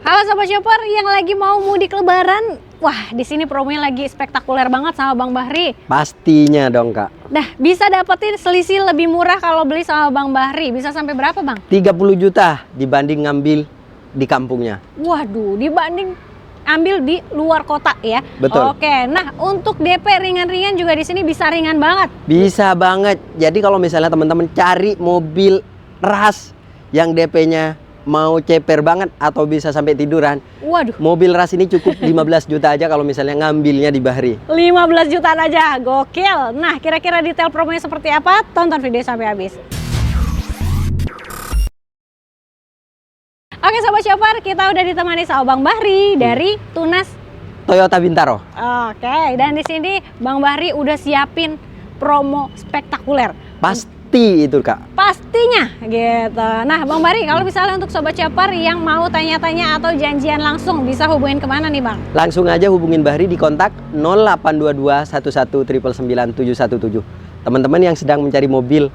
Halo Sobat Shopper yang lagi mau mudik lebaran. Wah, di sini promonya lagi spektakuler banget sama Bang Bahri. Pastinya dong, Kak. Nah, bisa dapetin selisih lebih murah kalau beli sama Bang Bahri. Bisa sampai berapa, Bang? 30 juta dibanding ngambil di kampungnya. Waduh, dibanding ambil di luar kota ya. Betul. Oke, nah untuk DP ringan-ringan juga di sini bisa ringan banget. Bisa banget. Jadi kalau misalnya teman-teman cari mobil ras yang DP-nya mau ceper banget atau bisa sampai tiduran. Waduh, Mobil ras ini cukup 15 juta aja kalau misalnya ngambilnya di Bahri. 15 jutaan aja, gokil. Nah, kira-kira detail promonya seperti apa? Tonton video sampai habis. Oke Sobat Shopper, kita udah ditemani sama Bang Bahri dari Tunas Toyota Bintaro. Oke, dan di sini Bang Bahri udah siapin promo spektakuler. Pasti itu, Kak. Pastinya gitu. Nah Bang Bahri, kalau misalnya untuk Sobat Shopper yang mau tanya-tanya atau janjian langsung, bisa hubungin kemana nih Bang? Langsung aja hubungin Bahri di kontak 0822 11 999 717. Teman-teman yang sedang mencari mobil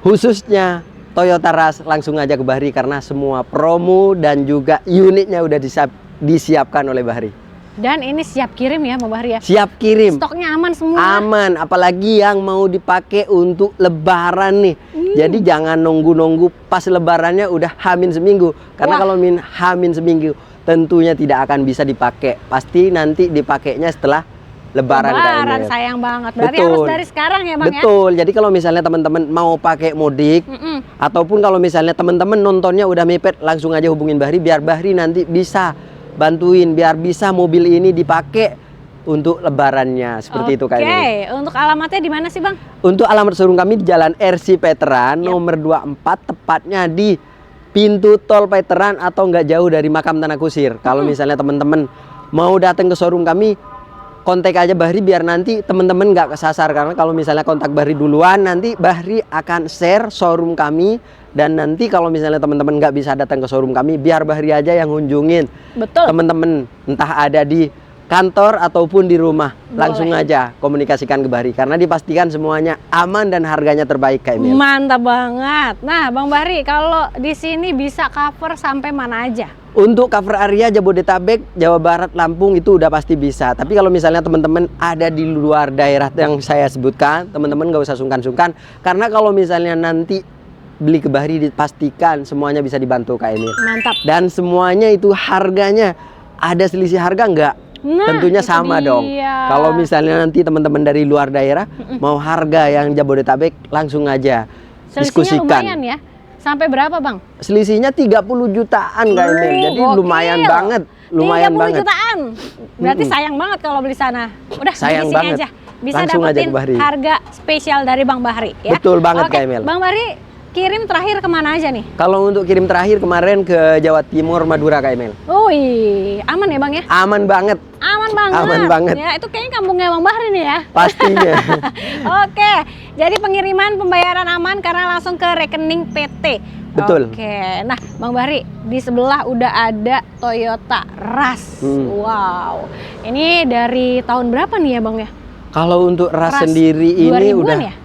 khususnya Toyota Rush, langsung aja ke Bahri karena semua promo dan juga unitnya udah disiapkan oleh Bahri. Dan ini siap kirim ya Bang Bahri ya? Siap kirim. Stoknya aman semua? Aman, apalagi yang mau dipakai untuk lebaran nih. Jadi jangan nunggu-nunggu pas lebarannya udah hamin seminggu. Karena kalau hamin seminggu tentunya tidak akan bisa dipakai. Pasti nanti dipakainya setelah lebaran kayaknya. Sayang banget. Berarti harus dari sekarang ya Bang ya? Betul. Jadi kalau misalnya teman-teman mau pakai mudik ataupun kalau misalnya teman-teman nontonnya udah mepet, langsung aja hubungin Bahri biar Bahri nanti bisa bantuin biar bisa mobil ini dipakai untuk lebarannya. Seperti itu kayaknya. Oke, untuk alamatnya di mana sih Bang? Untuk alamat showroom kami di Jalan RC Veteran nomor 24, tepatnya di pintu tol Veteran atau nggak jauh dari Makam Tanah Kusir. Kalau misalnya teman-teman mau datang ke showroom kami, kontak aja Bahri biar nanti teman-teman nggak kesasar. Karena kalau misalnya kontak Bahri duluan, nanti Bahri akan share showroom kami. Dan nanti kalau misalnya teman-teman nggak bisa datang ke showroom kami, biar Bahri aja yang kunjungin. Betul. Teman-teman entah ada di kantor ataupun di rumah, langsung aja komunikasikan ke Bahri karena dipastikan semuanya aman dan harganya terbaik, Kak Emil. Mantap banget. Nah, Bang Bahri, kalau di sini bisa cover sampai mana aja? Untuk cover area Jabodetabek, Jawa Barat, Lampung itu udah pasti bisa. Tapi kalau misalnya teman-teman ada di luar daerah yang saya sebutkan, teman-teman nggak usah sungkan-sungkan karena kalau misalnya nanti beli ke Bahri dipastikan semuanya bisa dibantu, Kak Emil. Mantap. Dan semuanya itu harganya ada selisih harga nggak? Nah, tentunya sama dong. Kalau misalnya nanti teman-teman dari luar daerah mau harga yang Jabodetabek, langsung aja selisihnya diskusikan. lumayan ya. Sampai berapa Bang? Selisihnya 30 jutaan Kak Emil. Jadi gokil. lumayan banget. Lumayan 30 banget. jutaan. Berarti sayang banget kalau beli sana. Udah sayang di sini banget. aja. Bisa Langsung aja dapetin ke Bahri. harga spesial dari Bang Bahri ya. Betul banget, Oke, Kak Emil. Bang Bahri kirim terakhir kemana aja nih? Kalau untuk kirim terakhir kemarin ke Jawa Timur, Madura, Kak Emil. Wih, aman ya Bang ya? Aman banget. Aman banget. Aman banget. Ya, itu kayaknya kampungnya Bang Bahri nih ya. Pastinya. Oke, jadi pengiriman pembayaran aman karena langsung ke rekening PT. Betul. Oke, nah Bang Bahri, di sebelah udah ada Toyota Rush. Wow, ini dari tahun berapa nih ya Bang ya? Kalau untuk Rush Rush sendiri ini 2000-an udah ya?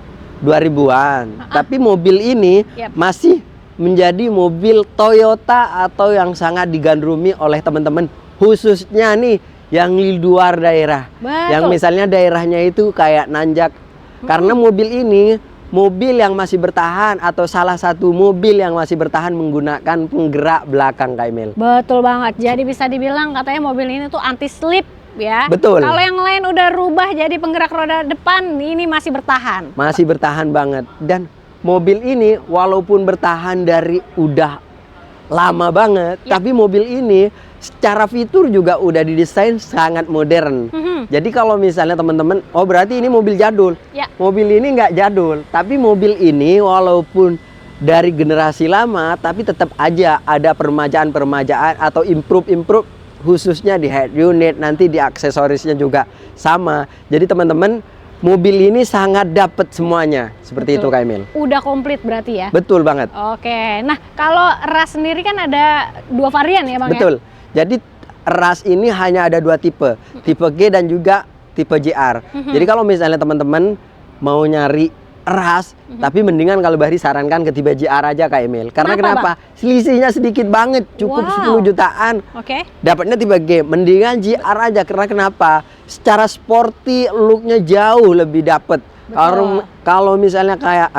2000-an. Tapi mobil ini masih menjadi mobil Toyota atau yang sangat digandrungi oleh teman-teman khususnya nih yang di luar daerah. Betul. Yang misalnya daerahnya itu kayak nanjak. Karena mobil ini mobil yang masih bertahan atau salah satu mobil yang masih bertahan menggunakan penggerak belakang, Kak Emil. Betul banget. Jadi bisa dibilang katanya mobil ini tuh anti slip ya. Betul. Kalau yang lain udah rubah jadi penggerak roda depan, ini masih bertahan. Masih bertahan banget. Dan mobil ini walaupun bertahan dari udah lama banget, tapi mobil ini secara fitur juga udah didesain sangat modern. Jadi kalau misalnya teman-teman, oh berarti ini mobil jadul. Mobil ini nggak jadul, tapi mobil ini walaupun dari generasi lama, tapi tetap aja ada permajaan-permajaan atau improve khususnya di head unit, nanti di aksesorisnya juga sama. Jadi teman-teman, mobil ini sangat dapat semuanya. Seperti itu Kak Emil. Udah komplit berarti ya? Betul banget. Oke, nah kalau Rush sendiri kan ada 2 varian ya Bang Betul. Jadi Rush ini hanya ada 2 tipe, tipe G dan juga tipe JR. Jadi kalau misalnya teman-teman mau nyari ras, tapi mendingan kalau Bahri sarankan ke tipe GR aja Kak Emil. Karena kenapa? Selisihnya sedikit banget, cukup 10 jutaan. Oke. Dapatnya tipe G, mendingan GR aja. Karena kenapa? Secara sporty looknya jauh lebih dapet. Kalau misalnya kayak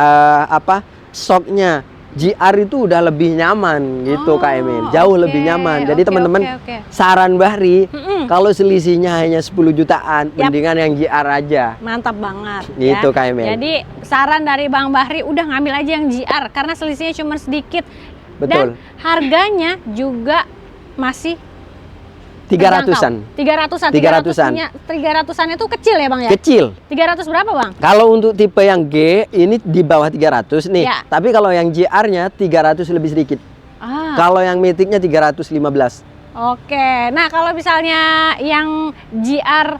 shocknya GR itu udah lebih nyaman gitu Kak Emil, jauh lebih nyaman. Jadi teman-teman, saran Bahri, kalau selisihnya hanya 10 jutaan, mendingan yang GR aja. Mantap banget gitu ya. Kak Emil. Jadi saran dari Bang Bahri, udah ngambil aja yang GR karena selisihnya cuma sedikit. Betul. Dan harganya juga masih 300-an. 300-an itu kecil ya Bang ya? Kecil. 300 berapa Bang? Kalau untuk tipe yang G ini di bawah 300 nih. Ya. Tapi kalau yang GR-nya 300 lebih sedikit. Kalau yang Matic-nya 315. Oke. Nah, kalau misalnya yang GR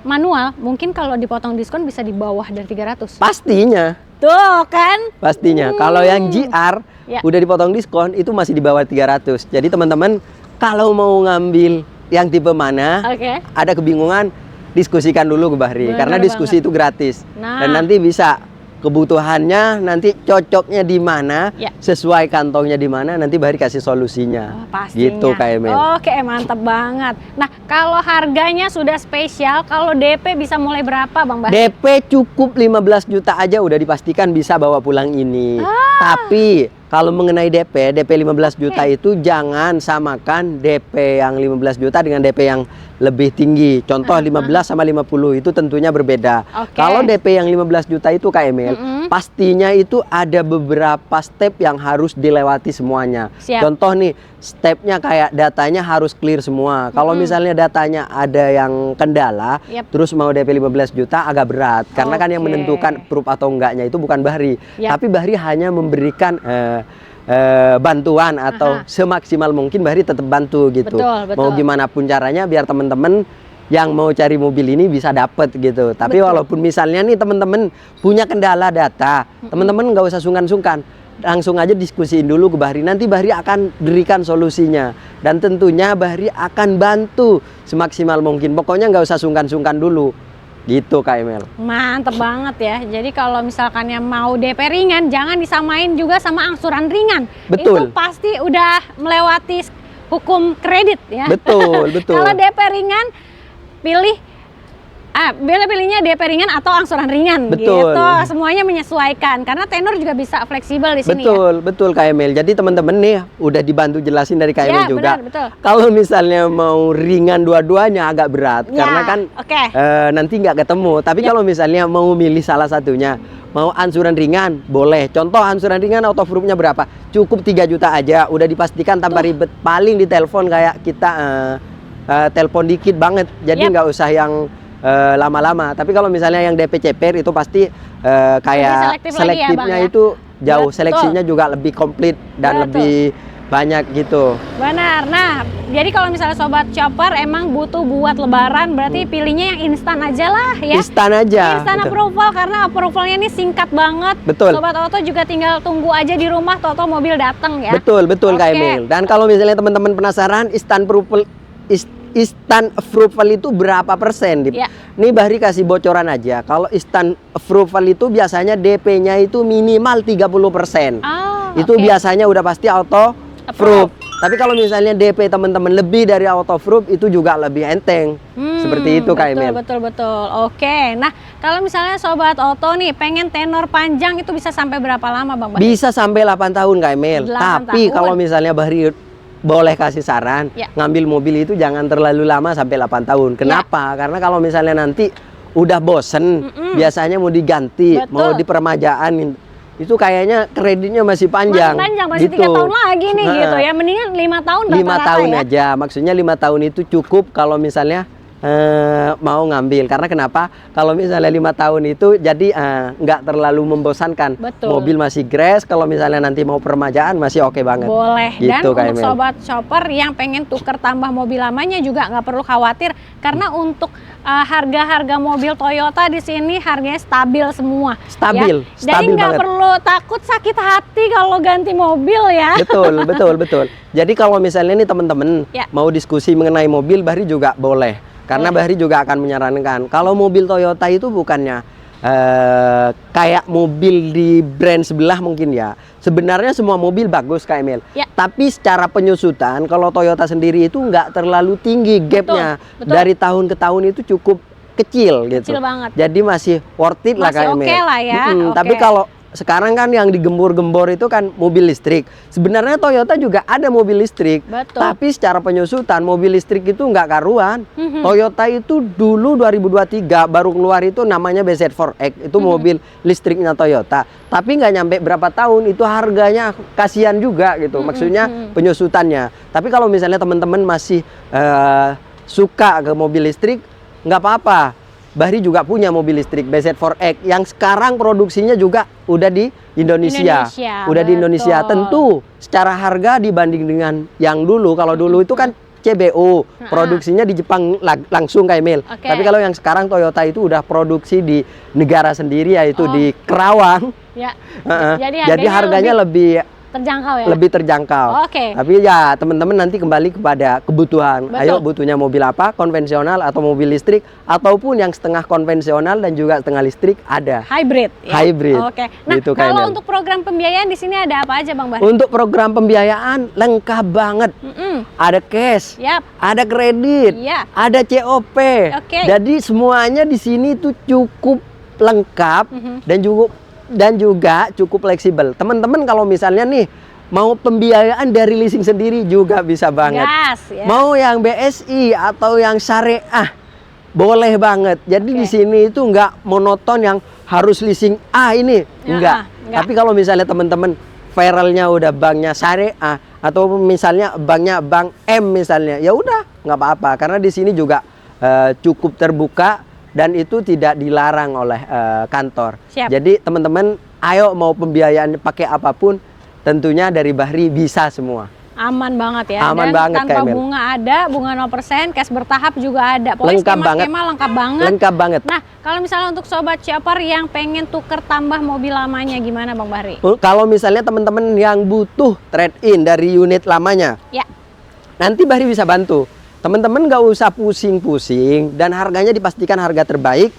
manual, mungkin kalau dipotong diskon bisa di bawah dari 300. Pastinya. Tuh kan? Pastinya. Kalau yang GR udah dipotong diskon itu masih di bawah 300. Jadi teman-teman kalau mau ngambil yang tipe mana, ada kebingungan, diskusikan dulu ke Bahri. Karena diskusi itu gratis. Dan nanti bisa kebutuhannya, nanti cocoknya di mana, sesuai kantongnya di mana, nanti Bahri kasih solusinya. Gitu Kak Emil. Oke, mantap banget. Nah, kalau harganya sudah spesial, kalau DP bisa mulai berapa Bang Bahri? DP cukup 15 juta aja udah dipastikan bisa bawa pulang ini. Tapi kalau mengenai DP 15 juta itu jangan samakan DP yang 15 juta dengan DP yang lebih tinggi. Contoh 15 sama 50 itu tentunya berbeda. Kalau DP yang 15 juta itu Kak Emil, pastinya itu ada beberapa step yang harus dilewati semuanya. Contoh nih, stepnya kayak datanya harus clear semua. Kalau misalnya datanya ada yang kendala, terus mau DP 15 juta agak berat. Karena kan yang menentukan proof atau enggaknya itu bukan Bahri. Tapi Bahri hanya memberikan bantuan atau semaksimal mungkin Bahri tetap bantu gitu. Mau gimana pun caranya biar teman-teman yang mau cari mobil ini bisa dapet gitu. Tapi walaupun misalnya nih teman-teman punya kendala data, teman-teman nggak usah sungkan-sungkan, langsung aja diskusiin dulu ke Bahri. Nanti Bahri akan berikan solusinya dan tentunya Bahri akan bantu semaksimal mungkin. Pokoknya nggak usah sungkan-sungkan dulu. Gitu Kak Emil. Mantep banget ya. Jadi kalau misalkan yang mau DP ringan, jangan disamain juga sama angsuran ringan. Betul. Itu pasti udah melewati hukum kredit ya. Betul, betul. Kalau DP ringan, pilihnya DP ringan atau angsuran ringan. Betul. Gitu. Semuanya menyesuaikan karena tenor juga bisa fleksibel di sini. Betul Kak Emil. Jadi teman-teman nih udah dibantu jelasin dari Kak Emil juga. Betul. Kalau misalnya mau ringan dua-duanya agak berat karena kan nanti nggak ketemu. Tapi kalau misalnya mau milih salah satunya, mau ansuran ringan boleh. Contoh ansuran ringan auto proof-nya berapa? Cukup 3 juta aja. Udah dipastikan tanpa ribet. Paling di telepon kayak kita telepon dikit banget. Jadi nggak usah yang lama-lama. Tapi kalau misalnya yang DP CPR itu pasti kayak selektifnya itu jauh. Seleksinya juga lebih komplit dan lebih banyak gitu. Benar. Nah, jadi kalau misalnya Sobat Chopper emang butuh buat lebaran, berarti pilihnya yang instan aja lah ya. Instan aja. Instan approval karena approvalnya ini singkat banget. Betul. Sobat Auto juga tinggal tunggu aja di rumah, toto mobil datang ya. Betul Kak Emil. Dan kalau misalnya teman-teman penasaran instan approval itu berapa persen? Nih Bahri kasih bocoran aja. Kalau instant approval itu biasanya DP-nya itu minimal 30%. Itu biasanya udah pasti auto approve. Tapi kalau misalnya DP teman-teman lebih dari auto approve itu juga lebih enteng. Seperti itu Kak Emil. Betul. Oke. Nah, kalau misalnya Sobat Auto nih pengen tenor panjang itu bisa sampai berapa lama Bang Bahri? Bisa sampai 8 tahun Kak Emil. Tapi kalau misalnya Bahri boleh kasih saran, ngambil mobil itu jangan terlalu lama sampai 8 tahun. Kenapa? Karena kalau misalnya nanti udah bosen, biasanya mau diganti, mau di permajaan, itu kayaknya kreditnya masih panjang. Masih 3 tahun lagi nih gitu ya. Mendingan 5 tahun rata-rata 5 tahun aja. Maksudnya 5 tahun itu cukup kalau misalnya mau ngambil. Karena kenapa? Kalau misalnya 5 tahun itu jadi nggak terlalu membosankan. Mobil masih grass. Kalau misalnya nanti mau permajaan masih oke banget. Boleh. Gitu, dan untuk Sobat Chopper yang pengen tuker tambah mobil lamanya juga nggak perlu khawatir karena untuk harga-harga mobil Toyota di sini harganya stabil semua. Stabil. Jadi nggak perlu takut sakit hati kalau ganti mobil ya. Betul. Jadi kalau misalnya nih teman-teman mau diskusi mengenai mobil, Bahri juga boleh. Karena Bahri juga akan menyarankan kalau mobil Toyota itu bukannya kayak mobil di brand sebelah mungkin ya. Sebenarnya semua mobil bagus Kak Emil. Ya. Tapi secara penyusutan kalau Toyota sendiri itu nggak terlalu tinggi gapnya. Betul, betul. Dari tahun ke tahun itu cukup kecil gitu. Kecil banget. Jadi masih worth it lah Kak Masih Emil. oke lah ya, oke. Tapi kalau sekarang kan yang digembor-gembor itu kan mobil listrik. Sebenarnya Toyota juga ada mobil listrik. Betul. Tapi secara penyusutan mobil listrik itu nggak karuan. Toyota itu dulu 2023 baru keluar itu namanya BZ4X. Itu mobil listriknya Toyota. Tapi nggak nyampe berapa tahun itu harganya kasihan juga gitu. Maksudnya penyusutannya. Tapi kalau misalnya teman-teman masih suka ke mobil listrik, nggak apa-apa. Bahri juga punya mobil listrik BZ4X yang sekarang produksinya juga udah di Indonesia. Udah di Indonesia. Tentu secara harga dibanding dengan yang dulu. Kalau dulu itu kan CBO, produksinya di Jepang langsung Kak Emil. Tapi kalau yang sekarang Toyota itu udah produksi di negara sendiri, yaitu di Kerawang. Ya. Jadi harganya lebih terjangkau ya? Lebih terjangkau. Oke. Tapi ya teman-teman nanti kembali kepada kebutuhan. Betul. Ayo butuhnya mobil apa? Konvensional atau mobil listrik, ataupun yang setengah konvensional dan juga setengah listrik ada. Hybrid. Ya? Hybrid. Oke. Nah Gitu, kalau Kainel. untuk program pembiayaan di sini ada apa aja Bang Bahri? Untuk program pembiayaan lengkap banget. Ada cash, Yap. ada kredit, Iya. ada COP. Oke. Jadi semuanya di sini tuh cukup lengkap dan juga cukup fleksibel. Teman-teman kalau misalnya nih mau pembiayaan dari leasing sendiri juga bisa banget. Gas, ya. Mau yang BSI atau yang syariah boleh banget. Jadi di sini itu nggak monoton yang harus leasing ini enggak. Tapi kalau misalnya teman-teman viralnya udah banknya syariah atau misalnya banknya bank M misalnya, ya udah nggak apa-apa karena di sini juga cukup terbuka dan itu tidak dilarang oleh kantor. Siap. Jadi teman-teman ayo mau pembiayaan pakai apapun tentunya dari Bahri bisa semua. Aman banget ya. Aman Dan banget, tanpa Kak Emil. bunga ada, bunga 0%, cash bertahap juga ada. Pokoknya Lengkap banget. skema lengkap banget. Lengkap banget. Nah, kalau misalnya untuk sobat Chopper yang pengen tuker tambah mobil lamanya gimana Bang Bahri? Kalau misalnya teman-teman yang butuh trade-in dari unit lamanya, Ya. nanti Bahri bisa bantu. Teman-teman nggak usah pusing-pusing dan harganya dipastikan harga terbaik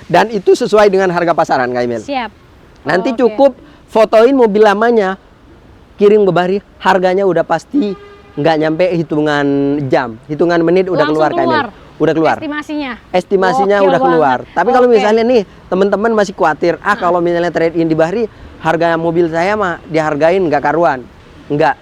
dan itu sesuai dengan harga pasaran Kak Emil. Siap. Nanti Oke. cukup fotoin mobil lamanya, kirim ke Bahri, harganya udah pasti nggak nyampe hitungan jam, hitungan menit udah Langsung keluar Kak Emil. Udah keluar. Estimasinya Gokil udah keluar. banget. Tapi kalau Oke. misalnya nih teman-teman masih khawatir, kalau misalnya trade-in di Bahri, harga mobil saya mah dihargain nggak karuan. Nggak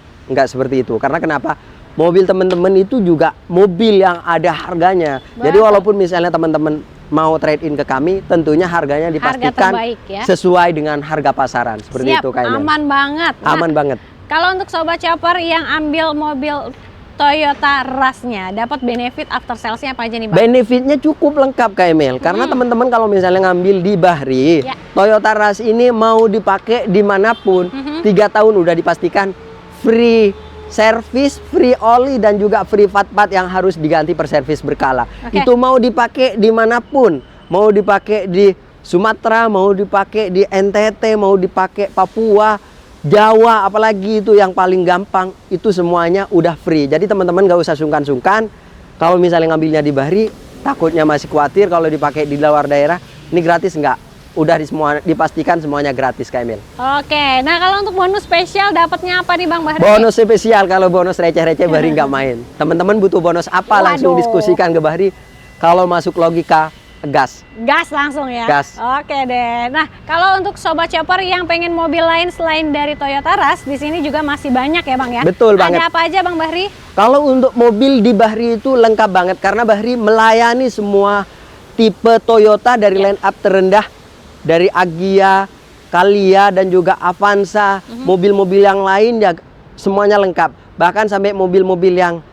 seperti itu. Karena kenapa? Mobil teman-teman itu juga mobil yang ada harganya. Jadi walaupun misalnya teman-teman mau trade-in ke kami, tentunya harganya dipastikan terbaik ya. sesuai dengan harga pasaran. Seperti Siap, itu Kak Emil. aman banget. Aman banget. Kalau untuk sobat Chopper yang ambil mobil Toyota Rush-nya, dapat benefit after sales-nya apa aja nih Bang? Benefitnya cukup lengkap Kak Emil. Karena teman-teman kalau misalnya ngambil di Bahri, Ya. Toyota Rush ini mau dipakai dimanapun, 3 tahun udah dipastikan free servis, free oli dan juga free part yang harus diganti per servis berkala. Oke. Itu mau dipakai dimanapun, mau dipakai di Sumatera, mau dipakai di NTT, mau dipakai Papua, Jawa, apalagi itu yang paling gampang, itu semuanya udah free. Jadi teman-teman gak usah sungkan-sungkan. Kalau misalnya ngambilnya di Bahri, takutnya masih khawatir kalau dipakai di luar daerah, ini gratis nggak? Udah dipastikan semuanya gratis Kak Emil. Oke, nah kalau untuk bonus spesial dapatnya apa nih Bang Bahri? Bonus spesial, kalau bonus receh-receh Bahri nggak main. Teman-teman butuh bonus apa? Langsung Waduh. diskusikan ke Bahri. Kalau masuk logika, gas. Gas langsung ya? Gas. Oke deh. Nah, kalau untuk sobat Chopper yang pengen mobil lain selain dari Toyota Rush, di sini juga masih banyak ya Bang ya? Betul banget. Ada apa aja Bang Bahri? Kalau untuk mobil di Bahri itu lengkap banget karena Bahri melayani semua tipe Toyota dari line up terendah, dari Agya, Calya dan juga Avanza, mobil-mobil yang lain ya semuanya lengkap. Bahkan sampai mobil-mobil yang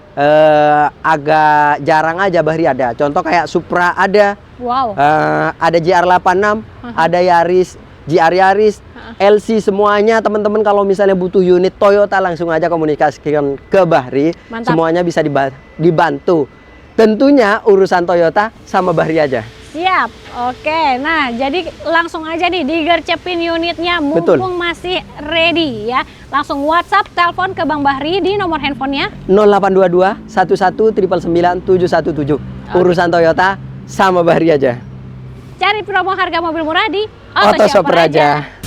agak jarang aja Bahri ada. Contoh kayak Supra ada, Wow. ada JR86, ada Yaris, GR Yaris, LC semuanya. Teman-teman kalau misalnya butuh unit Toyota langsung aja komunikasikan ke Bahri. Mantap. Semuanya bisa dibantu. Tentunya urusan Toyota sama Bahri aja. Siap, oke. Nah, jadi langsung aja nih digercepin unitnya Betul. mumpung masih ready ya. Langsung WhatsApp, telepon ke Bang Bahri di nomor handphonenya. 0822 11 999 717. Urusan Toyota sama Bahri aja. Cari promo harga mobil murah di Auto Shopper aja.